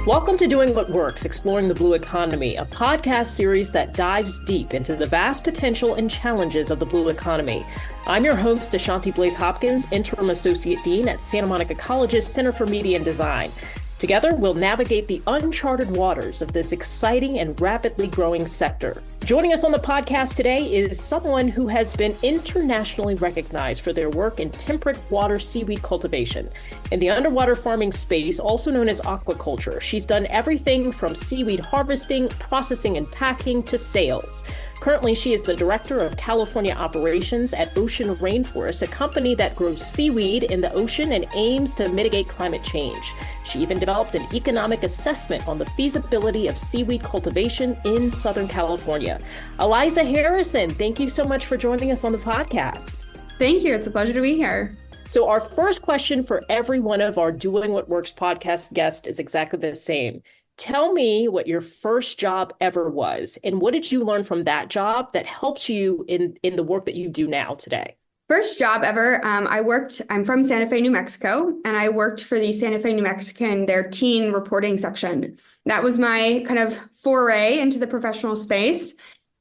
Welcome to Doing What Works, Exploring the Blue Economy, a podcast series that dives deep into the vast potential and challenges of the blue economy. I'm your host, Ashanti Blaze Hopkins, Interim Associate Dean at Santa Monica College's Center for Media and Design. Together, we'll navigate the uncharted waters of this exciting and rapidly growing sector. Joining us on the podcast today is someone who has been internationally recognized for their work in temperate water seaweed cultivation. In the underwater farming space, also known as aquaculture, she's done everything from seaweed harvesting, processing and packing to sales. Currently, she is the Director of California Operations at Ocean Rainforest, a company that grows seaweed in the ocean and aims to mitigate climate change. She even developed an economic assessment on the feasibility of seaweed cultivation in Southern California. Eliza Harrison, thank you so much for joining us on the podcast. Thank you. It's a pleasure to be here. So our first question for every one of our Doing What Works podcast guests is exactly the same. Tell me what your first job ever was, and what did you learn from that job that helps you in the work that you do now today? First job ever, I'm from Santa Fe, New Mexico, and I worked for the Santa Fe New Mexican, their teen reporting section. That was my kind of foray into the professional space.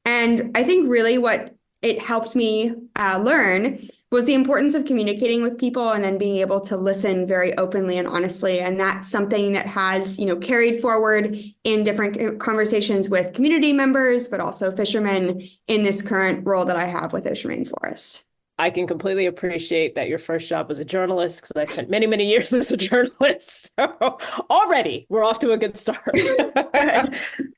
And I think really what it helped me learn was the importance of communicating with people and then being able to listen very openly and honestly. And that's something that has, carried forward in different conversations with community members, but also fishermen in this current role that I have with Ocean Rainforest. I can completely appreciate that your first job was a journalist, because I spent many, many years as a journalist. So already we're off to a good start.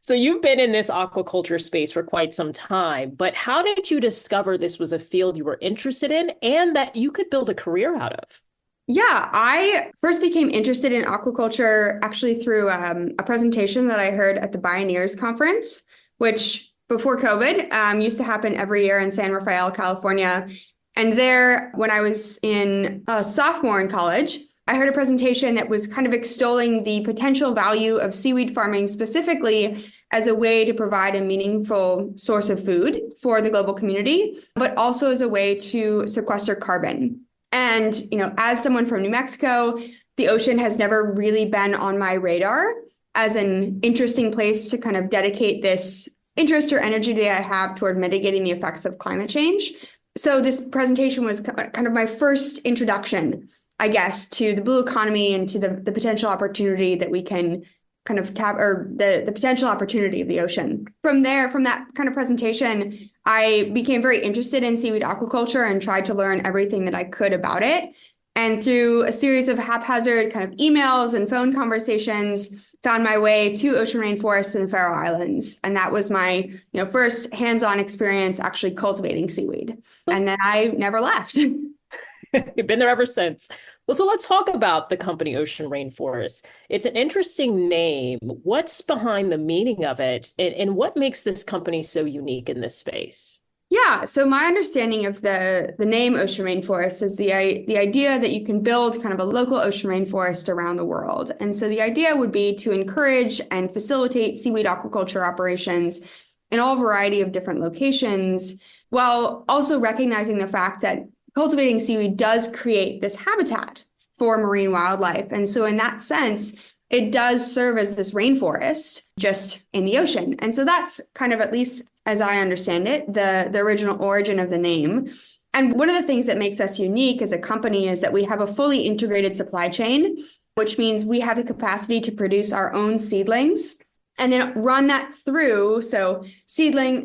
So you've been in this aquaculture space for quite some time, but how did you discover this was a field you were interested in and that you could build a career out of? Yeah, I first became interested in aquaculture actually through a presentation that I heard at the Bioneers Conference, which before COVID used to happen every year in San Rafael, California. And there, when I was a sophomore in college, I heard a presentation that was kind of extolling the potential value of seaweed farming specifically as a way to provide a meaningful source of food for the global community, but also as a way to sequester carbon. And, as someone from New Mexico, the ocean has never really been on my radar as an interesting place to kind of dedicate this interest or energy that I have toward mitigating the effects of climate change. So this presentation was kind of my first introduction, I guess, to the blue economy and to the potential opportunity that we can kind of tap, or the potential opportunity of the ocean. From that kind of presentation, I became very interested in seaweed aquaculture and tried to learn everything that I could about it. And through a series of haphazard kind of emails and phone conversations, found my way to Ocean Rainforest in the Faroe Islands. And that was my first hands-on experience actually cultivating seaweed. And then I never left. You've been there ever since. Well, so let's talk about the company Ocean Rainforest. It's an interesting name. What's behind the meaning of it? And what makes this company so unique in this space? Yeah, so my understanding of the name Ocean Rainforest is the idea that you can build kind of a local ocean rainforest around the world. And so the idea would be to encourage and facilitate seaweed aquaculture operations in all variety of different locations, while also recognizing the fact that cultivating seaweed does create this habitat for marine wildlife. And so in that sense, it does serve as this rainforest just in the ocean. And so that's kind of, at least as I understand it, the original origin of the name. And one of the things that makes us unique as a company is that we have a fully integrated supply chain, which means we have the capacity to produce our own seedlings and then run that through. So seeding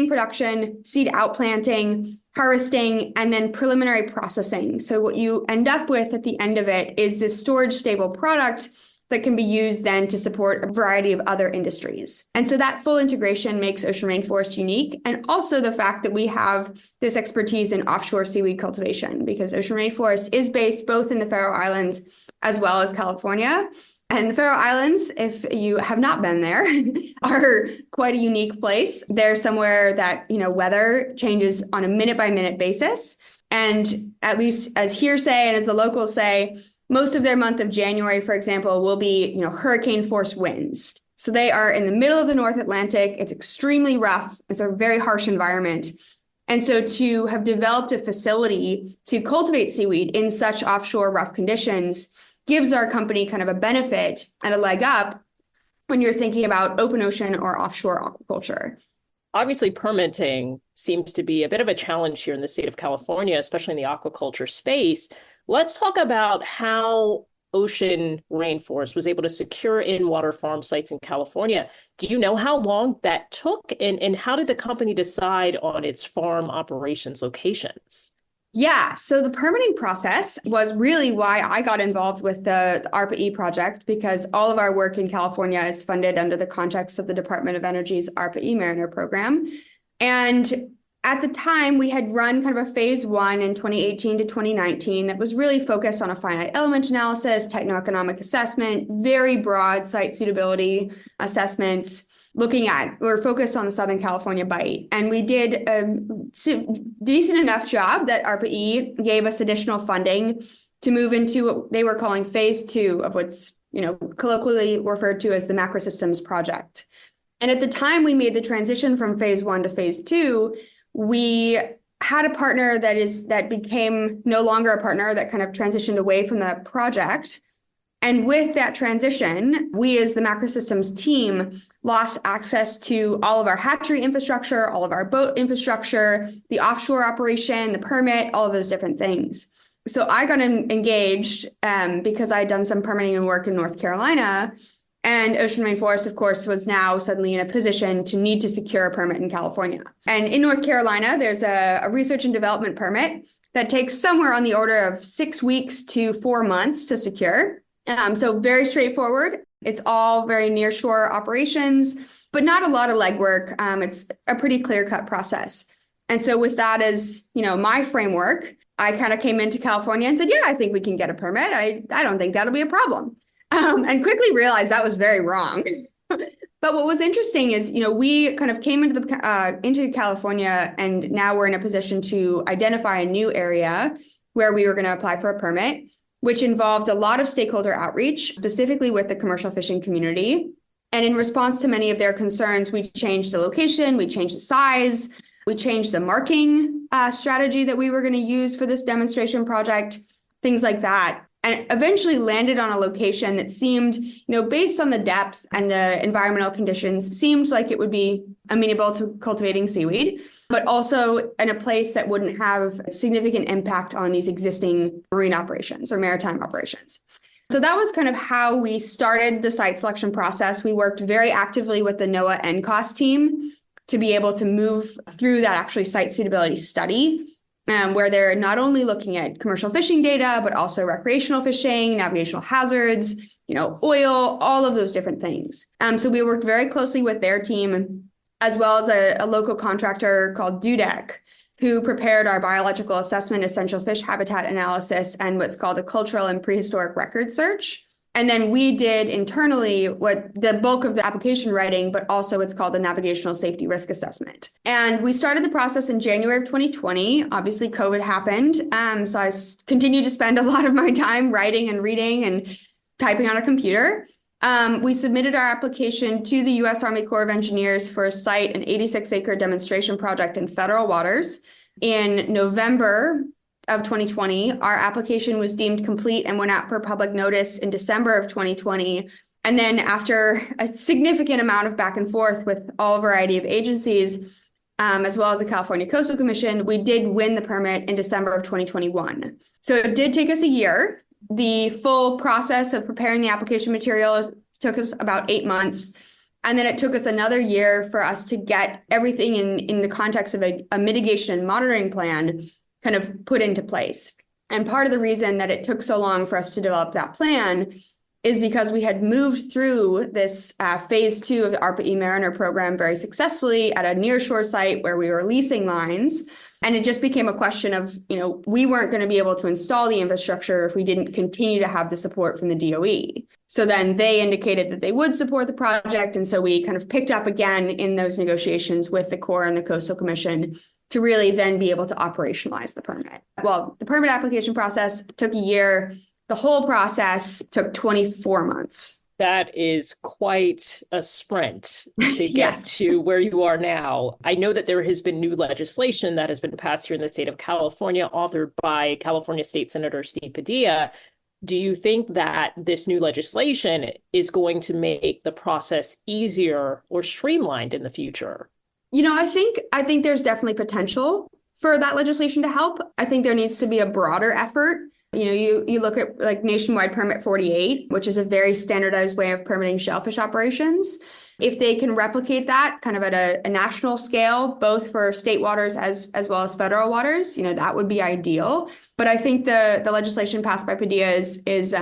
production, seed outplanting, harvesting, and then preliminary processing. So what you end up with at the end of it is this storage stable product that can be used then to support a variety of other industries. And so that full integration makes Ocean Rainforest unique. And also the fact that we have this expertise in offshore seaweed cultivation, because Ocean Rainforest is based both in the Faroe Islands as well as California. And the Faroe Islands, if you have not been there, are quite a unique place. They're somewhere that, weather changes on a minute-by-minute basis. And at least as hearsay and as the locals say, most of their month of January, for example, will be, hurricane-force winds. So they are in the middle of the North Atlantic. It's extremely rough. It's a very harsh environment. And so to have developed a facility to cultivate seaweed in such offshore rough conditions gives our company kind of a benefit and a leg up when you're thinking about open ocean or offshore aquaculture. Obviously, permitting seems to be a bit of a challenge here in the state of California, especially in the aquaculture space. Let's talk about how Ocean Rainforest was able to secure in-water farm sites in California. Do you know how long that took? And how did the company decide on its farm operations locations? Yeah, so the permitting process was really why I got involved with the ARPA-E project, because all of our work in California is funded under the context of the Department of Energy's ARPA-E Mariner program. And at the time, we had run kind of a phase one in 2018 to 2019 that was really focused on a finite element analysis, techno-economic assessment, very broad site suitability assessments. We're focused on the Southern California Bight. And we did a decent enough job that ARPA-E gave us additional funding to move into what they were calling phase two of what's, colloquially referred to as the macrosystems project. And at the time we made the transition from phase one to phase two, we had a partner that became no longer a partner, that kind of transitioned away from the project. And with that transition, we as the macrosystems team lost access to all of our hatchery infrastructure, all of our boat infrastructure, the offshore operation, the permit, all of those different things. So I got engaged because I had done some permitting and work in North Carolina. And Ocean Rainforest, of course, was now suddenly in a position to need to secure a permit in California. And in North Carolina, there's a research and development permit that takes somewhere on the order of 6 weeks to 4 months to secure. So very straightforward. It's all very nearshore operations, but not a lot of legwork. It's a pretty clear-cut process. And so with that as, my framework, I kind of came into California and said, yeah, I think we can get a permit. I don't think that'll be a problem. And quickly realized that was very wrong. But what was interesting is, we kind of came into California, and now we're in a position to identify a new area where we were going to apply for a permit, which involved a lot of stakeholder outreach, specifically with the commercial fishing community. And in response to many of their concerns, we changed the location, we changed the size, we changed the marking strategy that we were going to use for this demonstration project, things like that. And eventually landed on a location that seemed, based on the depth and the environmental conditions, seemed like it would be amenable to cultivating seaweed, but also in a place that wouldn't have significant impact on these existing marine operations or maritime operations. So that was kind of how we started the site selection process. We worked very actively with the NOAA NCOS team to be able to move through that actually site suitability study, where they're not only looking at commercial fishing data, but also recreational fishing, navigational hazards, oil, all of those different things. So we worked very closely with their team, as well as a local contractor called Dudek, who prepared our biological assessment, essential fish habitat analysis, and what's called a cultural and prehistoric record search. And then we did internally what the bulk of the application writing, but also what's called the navigational safety risk assessment. And we started the process in January of 2020. Obviously, COVID happened. So I continued to spend a lot of my time writing and reading and typing on a computer. We submitted our application to the U.S. Army Corps of Engineers for a site, an 86-acre demonstration project in federal waters. In November of 2020, our application was deemed complete and went out for public notice in December of 2020. And then after a significant amount of back and forth with all variety of agencies, as well as the California Coastal Commission, we did win the permit in December of 2021. So it did take us a year. The full process of preparing the application materials took us about 8 months. And then it took us another year for us to get everything in the context of a mitigation and monitoring plan kind of put into place. And part of the reason that it took so long for us to develop that plan is because we had moved through this phase two of the ARPA-E Mariner program very successfully at a nearshore site where we were leasing lines. And it just became a question of, we weren't going to be able to install the infrastructure if we didn't continue to have the support from the DOE. So then they indicated that they would support the project. And so we kind of picked up again in those negotiations with the Corps and the Coastal Commission to really then be able to operationalize the permit. Well, the permit application process took a year. The whole process took 24 months. That is quite a sprint to get Yes. to where you are now. I know that there has been new legislation that has been passed here in the state of California, authored by California State Senator Steve Padilla, Do you think that this new legislation is going to make the process easier or streamlined in the future? I think there's definitely potential for that legislation to help. I think there needs to be a broader effort. You look at like Nationwide Permit 48, which is a very standardized way of permitting shellfish operations. If they can replicate that kind of at a national scale, both for state waters as well as federal waters, that would be ideal. But I think the legislation passed by Padilla is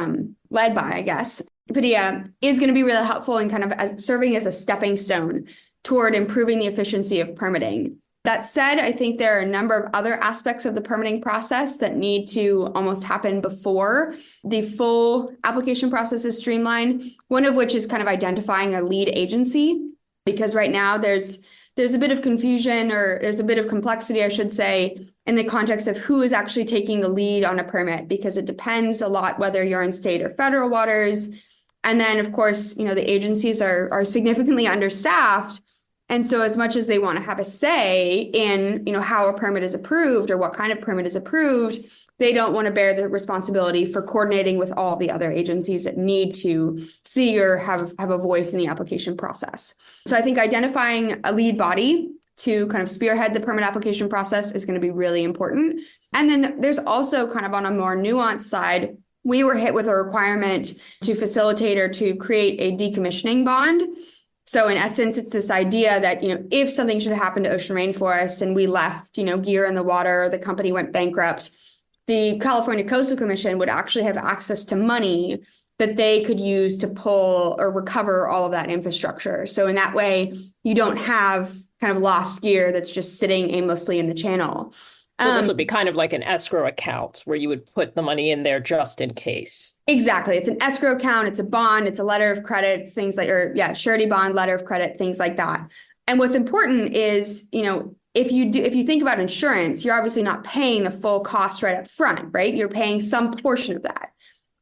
led by, I guess, Padilla is going to be really helpful in kind of serving as a stepping stone toward improving the efficiency of permitting. That said, I think there are a number of other aspects of the permitting process that need to almost happen before the full application process is streamlined. One of which is kind of identifying a lead agency, because right now there's a bit of confusion, or there's a bit of complexity, I should say, in the context of who is actually taking the lead on a permit, because it depends a lot whether you're in state or federal waters. And then, of course, the agencies are significantly understaffed. And so as much as they want to have a say in, how a permit is approved or what kind of permit is approved, they don't want to bear the responsibility for coordinating with all the other agencies that need to see or have a voice in the application process. So I think identifying a lead body to kind of spearhead the permit application process is going to be really important. And then there's also kind of on a more nuanced side, we were hit with a requirement to facilitate or to create a decommissioning bond. So in essence, it's this idea that, if something should happen to Ocean Rainforest and we left, gear in the water, the company went bankrupt, the California Coastal Commission would actually have access to money that they could use to pull or recover all of that infrastructure. So in that way, you don't have kind of lost gear that's just sitting aimlessly in the channel. So this would be kind of like an escrow account where you would put the money in there just in case. Exactly. It's an escrow account. It's a bond. It's a letter of credit, things like, surety bond, letter of credit, things like that. And what's important is, if you think about insurance, you're obviously not paying the full cost right up front, right? You're paying some portion of that.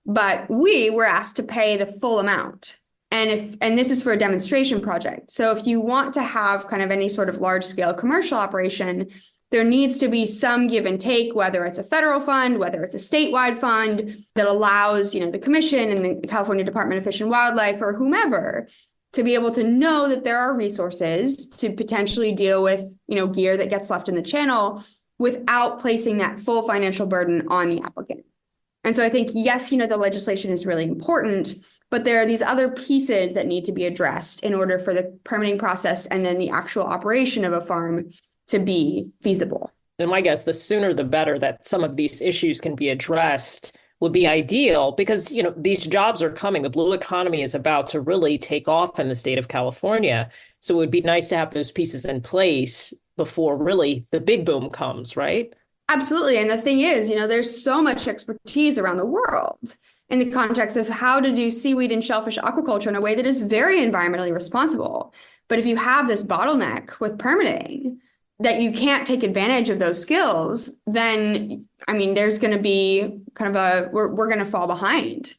But we were asked to pay the full amount. And this is for a demonstration project. So if you want to have kind of any sort of large scale commercial operation, there needs to be some give and take, whether it's a federal fund, whether it's a statewide fund that allows, the commission and the California Department of Fish and Wildlife or whomever to be able to know that there are resources to potentially deal with, gear that gets left in the channel without placing that full financial burden on the applicant. And so I think, yes, the legislation is really important, but there are these other pieces that need to be addressed in order for the permitting process and then the actual operation of a farm to be feasible. And my guess, the sooner the better that some of these issues can be addressed would be ideal, because, these jobs are coming. The blue economy is about to really take off in the state of California. So it would be nice to have those pieces in place before really the big boom comes, right? Absolutely. And the thing is, there's so much expertise around the world in the context of how to do seaweed and shellfish aquaculture in a way that is very environmentally responsible. But if you have this bottleneck with permitting, that you can't take advantage of those skills, then, there's going to be kind of we're going to fall behind.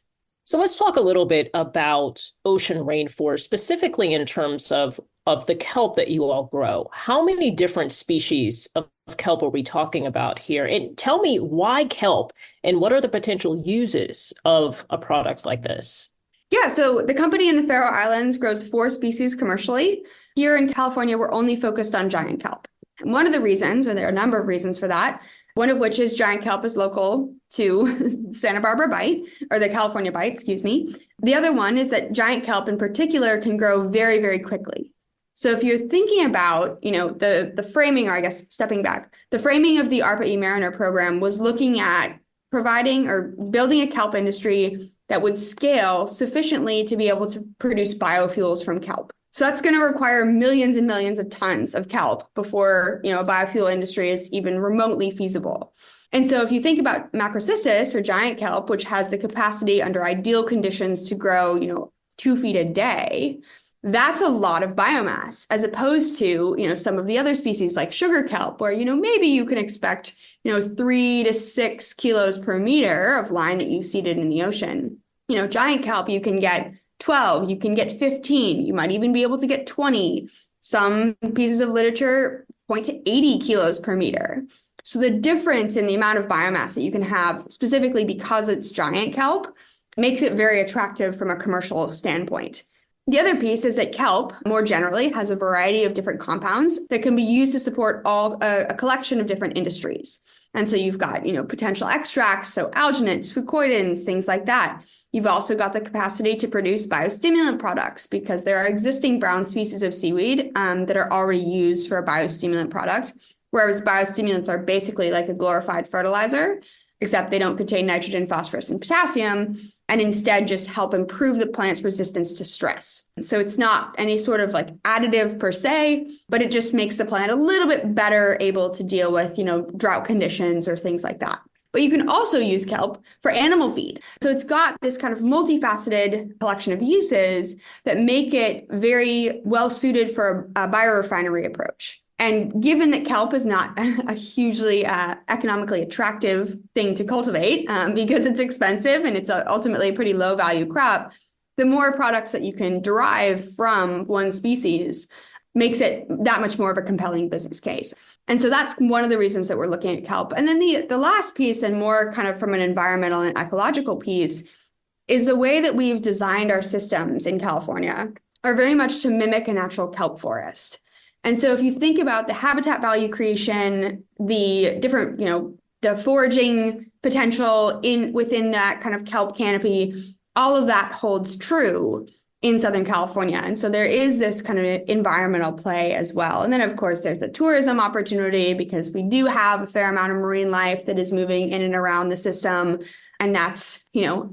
So let's talk a little bit about ocean rainforest, specifically in terms of the kelp that you all grow. How many different species of kelp are we talking about here? And tell me, why kelp, and what are the potential uses of a product like this? Yeah, so the company in the Faroe Islands grows 4 species commercially. Here in California, we're only focused on giant kelp. And one of the reasons, or there are a number of reasons for that, one of which is giant kelp is local to Santa Barbara Bight, or the California Bight, excuse me. The other one is that giant kelp in particular can grow very, very quickly. So if you're thinking about, the framing, or I guess stepping back, the framing of the ARPA eMariner program was looking at providing or building a kelp industry that would scale sufficiently to be able to produce biofuels from kelp. So that's going to require millions and millions of tons of kelp before, a biofuel industry is even remotely feasible. And so if you think about macrocystis, or giant kelp, which has the capacity under ideal conditions to grow, 2 feet a day, that's a lot of biomass, as opposed to, some of the other species like sugar kelp, where, maybe you can expect, 3 to 6 kilos per meter of line that you've seeded in the ocean. Giant kelp, you can get 12, you can get 15, you might even be able to get 20. Some pieces of literature point to 80 kilos per meter. So the difference in the amount of biomass that you can have, specifically because it's giant kelp, makes it very attractive from a commercial standpoint. The other piece is that kelp, more generally, has a variety of different compounds that can be used to support a collection of different industries. And so you've got, potential extracts, so alginates, fucoidins, things like that. You've also got the capacity to produce biostimulant products because there are existing brown species of seaweed that are already used for a biostimulant product, whereas biostimulants are basically like a glorified fertilizer, except they don't contain nitrogen, phosphorus, and potassium, and instead just help improve the plant's resistance to stress. So it's not any sort of like additive per se, but it just makes the plant a little bit better able to deal with, drought conditions or things like that. But you can also use kelp for animal feed. So it's got this kind of multifaceted collection of uses that make it very well suited for a biorefinery approach. And given that kelp is not a hugely economically attractive thing to cultivate because it's expensive and it's ultimately a pretty low value crop, the more products that you can derive from one species makes it that much more of a compelling business case. And so that's one of the reasons that we're looking at kelp. And then the last piece, and more kind of from an environmental and ecological piece, is the way that we've designed our systems in California are very much to mimic a natural kelp forest. And so if you think about the habitat value creation, the different, the foraging potential within that kind of kelp canopy, all of that holds true in Southern California. And so there is this kind of environmental play as well. And then, of course, there's the tourism opportunity because we do have a fair amount of marine life that is moving in and around the system. And that's,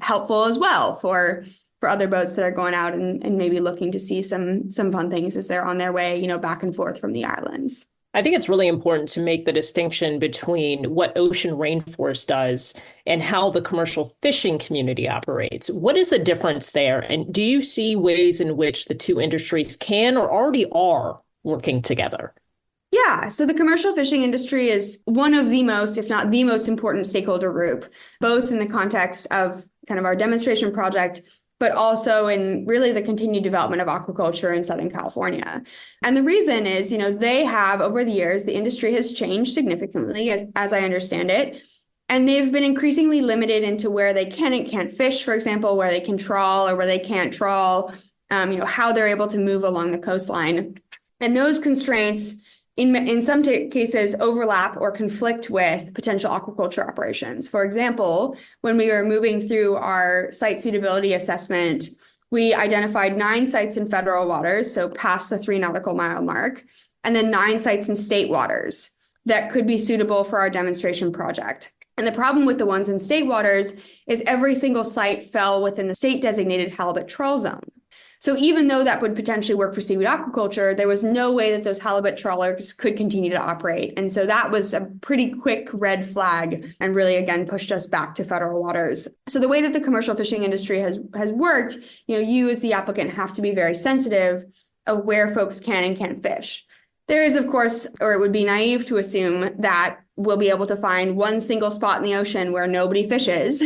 helpful as well for other boats that are going out and maybe looking to see some fun things as they're on their way, back and forth from the islands. I think it's really important to make the distinction between what Ocean Rainforest does and how the commercial fishing community operates. What is the difference there? And do you see ways in which the two industries can or already are working together? Yeah, so the commercial fishing industry is one of the most, if not the most important stakeholder group, both in the context of kind of our demonstration project, but also in really the continued development of aquaculture in Southern California. And the reason is, they have, over the years, the industry has changed significantly, as I understand it. And they've been increasingly limited into where they can and can't fish, for example, where they can trawl or where they can't trawl, how they're able to move along the coastline. And those constraints, in some cases, overlap or conflict with potential aquaculture operations. For example, when we were moving through our site suitability assessment, we identified 9 sites in federal waters, so past the 3 nautical mile mark, and then 9 sites in state waters that could be suitable for our demonstration project. And the problem with the ones in state waters is every single site fell within the state designated halibut trawl zone. So even though that would potentially work for seaweed aquaculture, there was no way that those halibut trawlers could continue to operate. And so that was a pretty quick red flag and really, again, pushed us back to federal waters. So the way that the commercial fishing industry has worked, you as the applicant have to be very sensitive of where folks can and can't fish. There is, of course, or it would be naive to assume that we'll be able to find one single spot in the ocean where nobody fishes.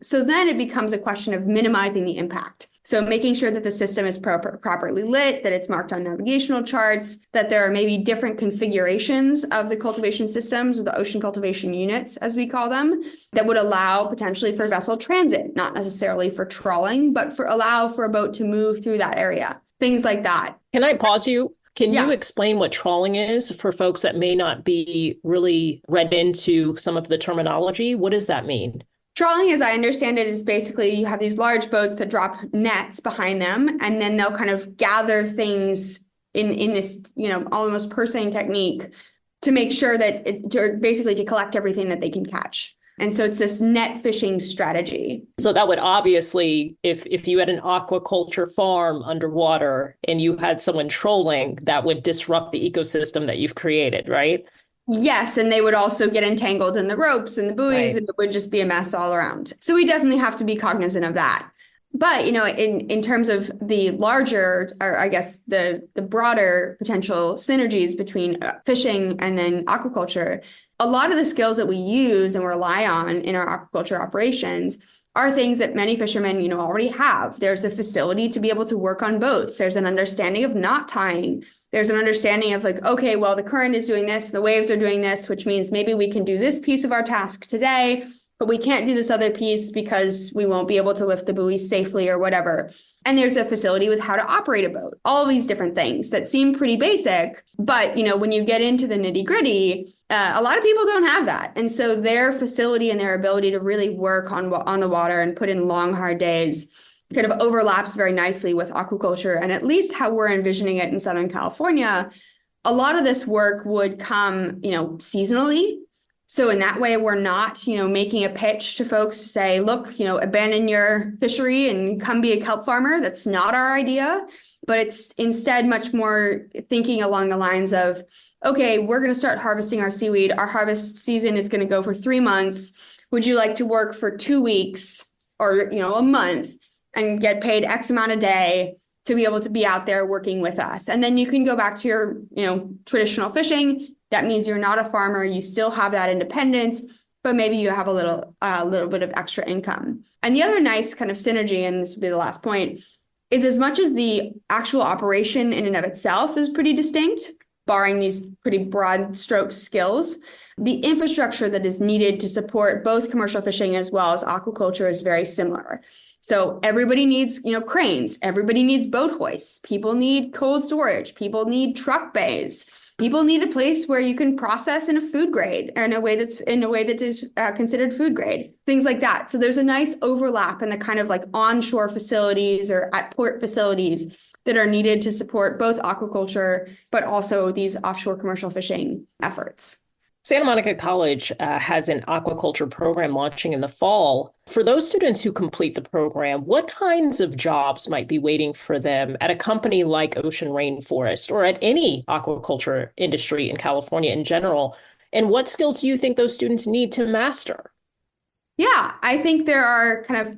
So then it becomes a question of minimizing the impact. So making sure that the system is properly lit, that it's marked on navigational charts, that there are maybe different configurations of the cultivation systems or the ocean cultivation units, as we call them, that would allow potentially for vessel transit, not necessarily for trawling, but allow for a boat to move through that area. Things like that. Can I pause you? Can you explain what trawling is for folks that may not be really read into some of the terminology? What does that mean? Trawling, as I understand it, is basically you have these large boats that drop nets behind them, and then they'll kind of gather things in this, almost pursing technique to make sure that basically to collect everything that they can catch. And so it's this net fishing strategy. So that would obviously, if you had an aquaculture farm underwater and you had someone trolling, that would disrupt the ecosystem that you've created, right? Yes, and they would also get entangled in the ropes and the buoys, and it would just be a mess all around. So we definitely have to be cognizant of that. But, in terms of the larger, or I guess the broader potential synergies between fishing and then aquaculture, a lot of the skills that we use and rely on in our aquaculture operations are things that many fishermen, already have. There's a facility to be able to work on boats. There's an understanding of knot tying. There's an understanding of like, okay, well, the current is doing this, the waves are doing this, which means maybe we can do this piece of our task today, but we can't do this other piece because we won't be able to lift the buoys safely or whatever. And there's a facility with how to operate a boat, all these different things that seem pretty basic. But, when you get into the nitty gritty, a lot of people don't have that. And so their facility and their ability to really work on the water and put in long, hard days kind of overlaps very nicely with aquaculture. And at least how we're envisioning it in Southern California, a lot of this work would come, seasonally. So in that way, we're not, making a pitch to folks to say, look, abandon your fishery and come be a kelp farmer. That's not our idea. But it's instead much more thinking along the lines of, okay, we're going to start harvesting our seaweed. Our harvest season is going to go for 3 months. Would you like to work for 2 weeks or, a month and get paid X amount a day to be able to be out there working with us? And then you can go back to your, traditional fishing. That means you're not a farmer. You still have that independence, but maybe you have a little bit of extra income. And the other nice kind of synergy, and this would be the last point, is as much as the actual operation in and of itself is pretty distinct, barring these pretty broad stroke skills, the infrastructure that is needed to support both commercial fishing as well as aquaculture is very similar. So everybody needs, cranes. Everybody needs boat hoists. People need cold storage. People need truck bays. People need a place where you can process in a food grade or in a way that is considered food grade, things like that. So there's a nice overlap in the kind of like onshore facilities or at port facilities that are needed to support both aquaculture, but also these offshore commercial fishing efforts. Santa Monica College has an aquaculture program launching in the fall. For those students who complete the program, what kinds of jobs might be waiting for them at a company like Ocean Rainforest or at any aquaculture industry in California in general? And what skills do you think those students need to master? Yeah, I think there are kind of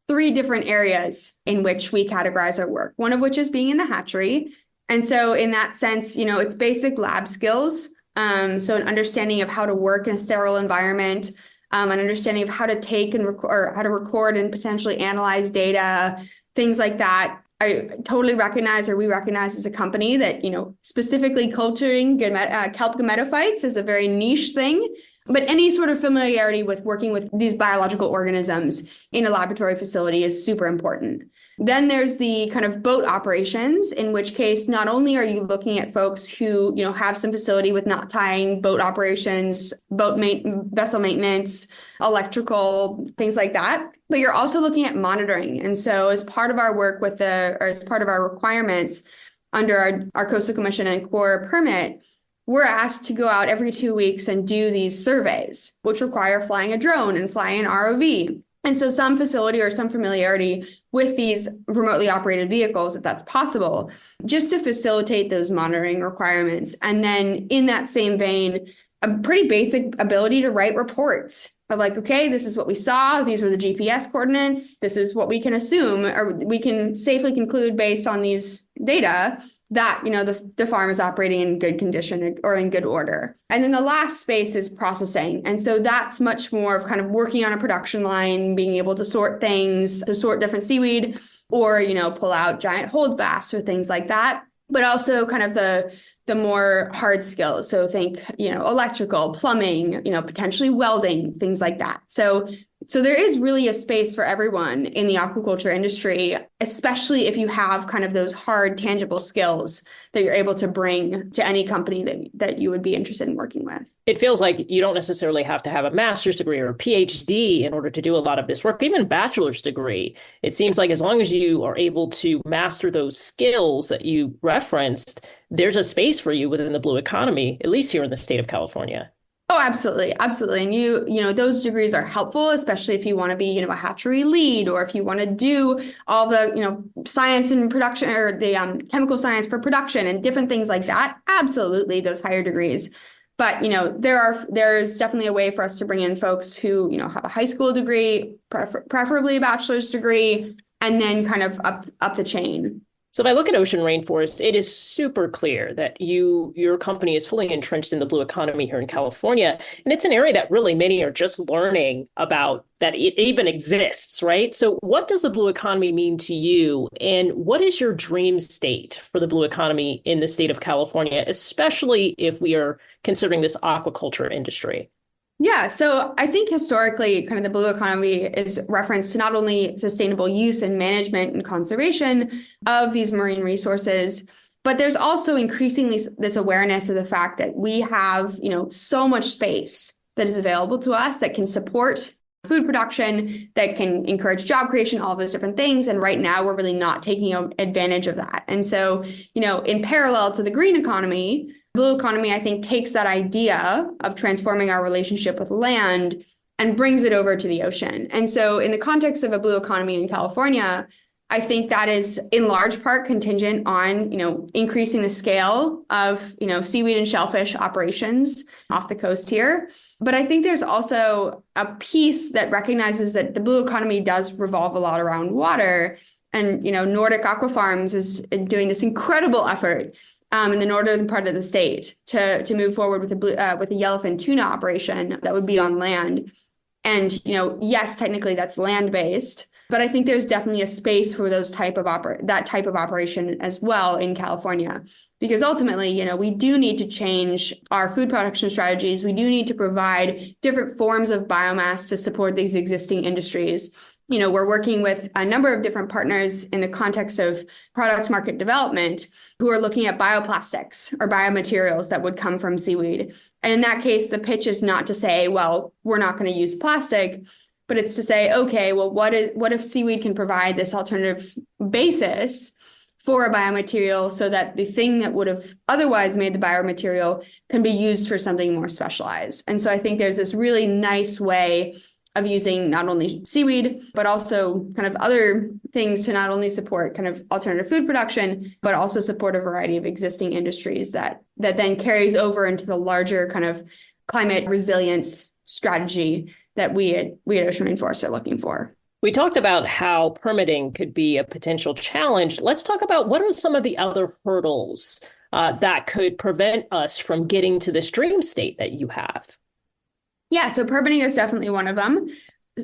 3 different areas in which we categorize our work, one of which is being in the hatchery. And so in that sense, it's basic lab skills. So an understanding of how to work in a sterile environment, an understanding of how to take and how to record and potentially analyze data, things like that. I totally recognize, or we recognize as a company that, specifically culturing kelp gametophytes is a very niche thing. But any sort of familiarity with working with these biological organisms in a laboratory facility is super important. Then there's the kind of boat operations, in which case, not only are you looking at folks who, have some facility with knot tying, boat operations, vessel maintenance, electrical, things like that, but you're also looking at monitoring. And so as part of our work as part of our requirements under our Coastal Commission and Corps permit, we're asked to go out every 2 weeks and do these surveys, which require flying a drone and flying an ROV. And so some facility or some familiarity with these remotely operated vehicles, if that's possible, just to facilitate those monitoring requirements. And then in that same vein, a pretty basic ability to write reports of like, okay, this is what we saw. These were the GPS coordinates. This is what we can assume, or we can safely conclude based on these data that, the farm is operating in good condition or in good order. And then the last space is processing. And so that's much more of kind of working on a production line, being able to sort things, to sort different seaweed, or, pull out giant holdfasts or things like that. But also kind of the more hard skills. So think, electrical, plumbing, potentially welding, things like that. So there is really a space for everyone in the aquaculture industry, especially if you have kind of those hard, tangible skills that you're able to bring to any company that you would be interested in working with. It feels like you don't necessarily have to have a master's degree or a PhD in order to do a lot of this work, even bachelor's degree. It seems like as long as you are able to master those skills that you referenced, there's a space for you within the blue economy, at least here in the state of California. Oh, absolutely. Absolutely. And those degrees are helpful, especially if you want to be, a hatchery lead, or if you want to do all the, science and production, or the chemical science for production and different things like that. Absolutely. Those higher degrees. But, there's definitely a way for us to bring in folks who, have a high school degree, preferably a bachelor's degree, and then kind of up the chain. So if I look at Ocean Rainforest, it is super clear that your company is fully entrenched in the blue economy here in California. And it's an area that really many are just learning about that it even exists, right? So what does the blue economy mean to you? And what is your dream state for the blue economy in the state of California, especially if we are considering this aquaculture industry? Yeah, so I think historically, kind of the blue economy is referenced to not only sustainable use and management and conservation of these marine resources, but there's also increasingly this awareness of the fact that we have, so much space that is available to us that can support food production, that can encourage job creation, all of those different things. And right now, we're really not taking advantage of that. And so, in parallel to the green economy, blue economy, I think, takes that idea of transforming our relationship with land and brings it over to the ocean. And so in the context of a blue economy in California, I think that is in large part contingent on, increasing the scale of, seaweed and shellfish operations off the coast here. But I think there's also a piece that recognizes that the blue economy does revolve a lot around water. And, Nordic Aqua Farms is doing this incredible effort in the northern part of the state to move forward with a yellowfin tuna operation that would be on land. And, yes, technically that's land-based, but I think there's definitely a space for that type of operation as well in California. Because ultimately, we do need to change our food production strategies. We do need to provide different forms of biomass to support these existing industries. We're working with a number of different partners in the context of product market development who are looking at bioplastics or biomaterials that would come from seaweed. And in that case, the pitch is not to say, well, we're not going to use plastic, but it's to say, okay, well, what if seaweed can provide this alternative basis for a biomaterial so that the thing that would have otherwise made the biomaterial can be used for something more specialized. And so I think there's this really nice way of using not only seaweed, but also kind of other things to not only support kind of alternative food production, but also support a variety of existing industries that then carries over into the larger kind of climate resilience strategy that we at Ocean Rainforest are looking for. We talked about how permitting could be a potential challenge. Let's talk about what are some of the other hurdles that could prevent us from getting to this dream state that you have. Yeah, so permitting is definitely one of them.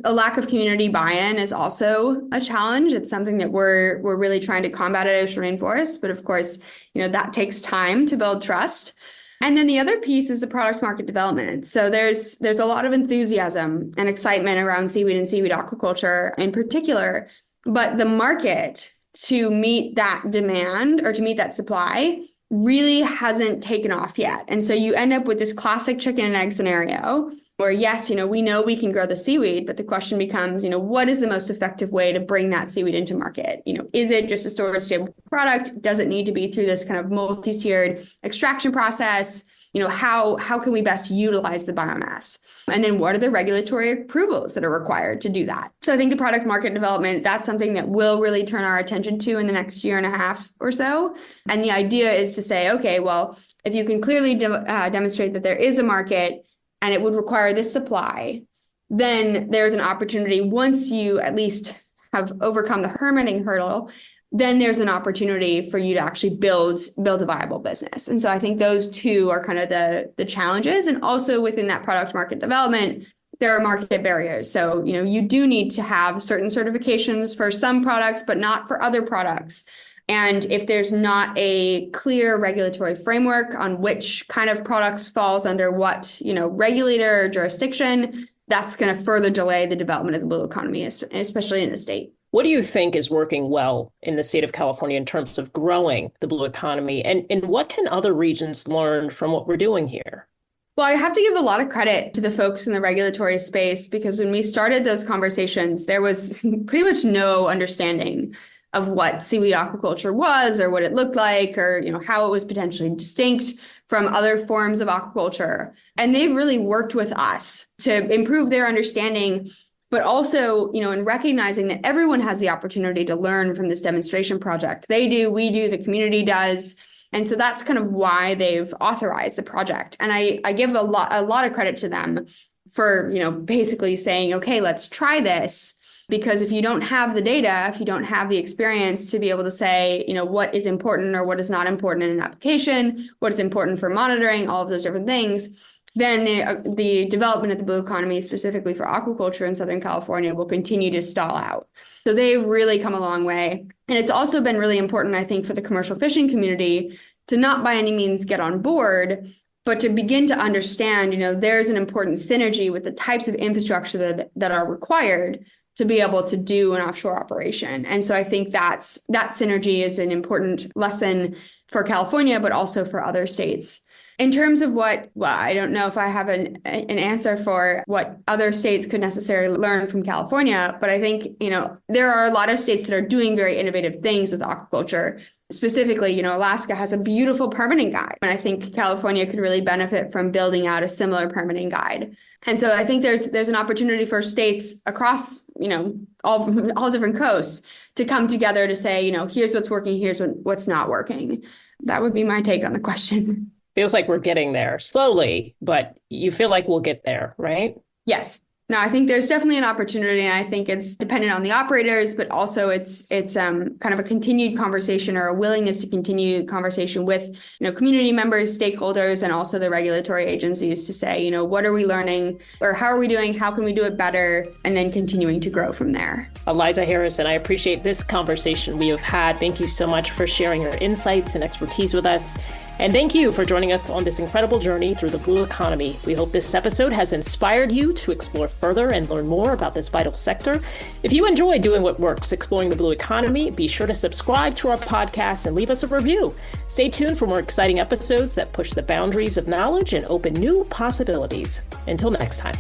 A lack of community buy-in is also a challenge. It's something that we're really trying to combat at Ocean Rainforest, but of course, that takes time to build trust. And then the other piece is the product market development. So there's a lot of enthusiasm and excitement around seaweed and seaweed aquaculture in particular, but the market to meet that demand or to meet that supply really hasn't taken off yet. And so you end up with this classic chicken and egg scenario where, yes, we know we can grow the seaweed, but the question becomes, what is the most effective way to bring that seaweed into market? Is it just a storage stable product? Does it need to be through this kind of multi-tiered extraction process? How can we best utilize the biomass? And then what are the regulatory approvals that are required to do that? So I think the product market development, that's something that we'll really turn our attention to in the next year and a half or so. And the idea is to say, okay, well, if you can clearly demonstrate that there is a market and it would require this supply, then there's an opportunity once you at least have overcome the permitting hurdle, then there's an opportunity for you to actually build a viable business. And so I think those two are kind of the challenges. And also within that product market development, there are market barriers. So, you do need to have certain certifications for some products, but not for other products. And if there's not a clear regulatory framework on which kind of products falls under what, regulator or jurisdiction, that's going to further delay the development of the blue economy, especially in the state. What do you think is working well in the state of California in terms of growing the blue economy? And what can other regions learn from what we're doing here? Well, I have to give a lot of credit to the folks in the regulatory space, because when we started those conversations, there was pretty much no understanding of what seaweed aquaculture was or what it looked like or how it was potentially distinct from other forms of aquaculture. And they've really worked with us to improve their understanding, but also, in recognizing that everyone has the opportunity to learn from this demonstration project. They do, we do, the community does. And so that's kind of why they've authorized the project. And I give a lot of credit to them for, basically saying, okay, let's try this. Because if you don't have the data, if you don't have the experience to be able to say, what is important or what is not important in an application, what is important for monitoring, all of those different things, then the development of the blue economy, specifically for aquaculture in Southern California, will continue to stall out. So they've really come a long way. And it's also been really important, I think, for the commercial fishing community to not by any means get on board, but to begin to understand, there's an important synergy with the types of infrastructure that are required to be able to do an offshore operation. And so I think that synergy is an important lesson for California, but also for other states. In terms of I don't know if I have an answer for what other states could necessarily learn from California, but I think, there are a lot of states that are doing very innovative things with aquaculture. Specifically, Alaska has a beautiful permitting guide, and I think California could really benefit from building out a similar permitting guide. And so I think there's an opportunity for states across, all different coasts to come together to say, here's what's working, here's what's not working. That would be my take on the question. Feels like we're getting there slowly, but you feel like we'll get there, right? Yes. No, I think there's definitely an opportunity, and I think it's dependent on the operators, but also it's kind of a continued conversation or a willingness to continue the conversation with, community members, stakeholders, and also the regulatory agencies to say, what are we learning, or how are we doing? How can we do it better? And then continuing to grow from there. Eliza Harrison, I appreciate this conversation we have had. Thank you so much for sharing your insights and expertise with us. And thank you for joining us on this incredible journey through the blue economy. We hope this episode has inspired you to explore further and learn more about this vital sector. If you enjoy doing what works, exploring the blue economy, be sure to subscribe to our podcast and leave us a review. Stay tuned for more exciting episodes that push the boundaries of knowledge and open new possibilities. Until next time.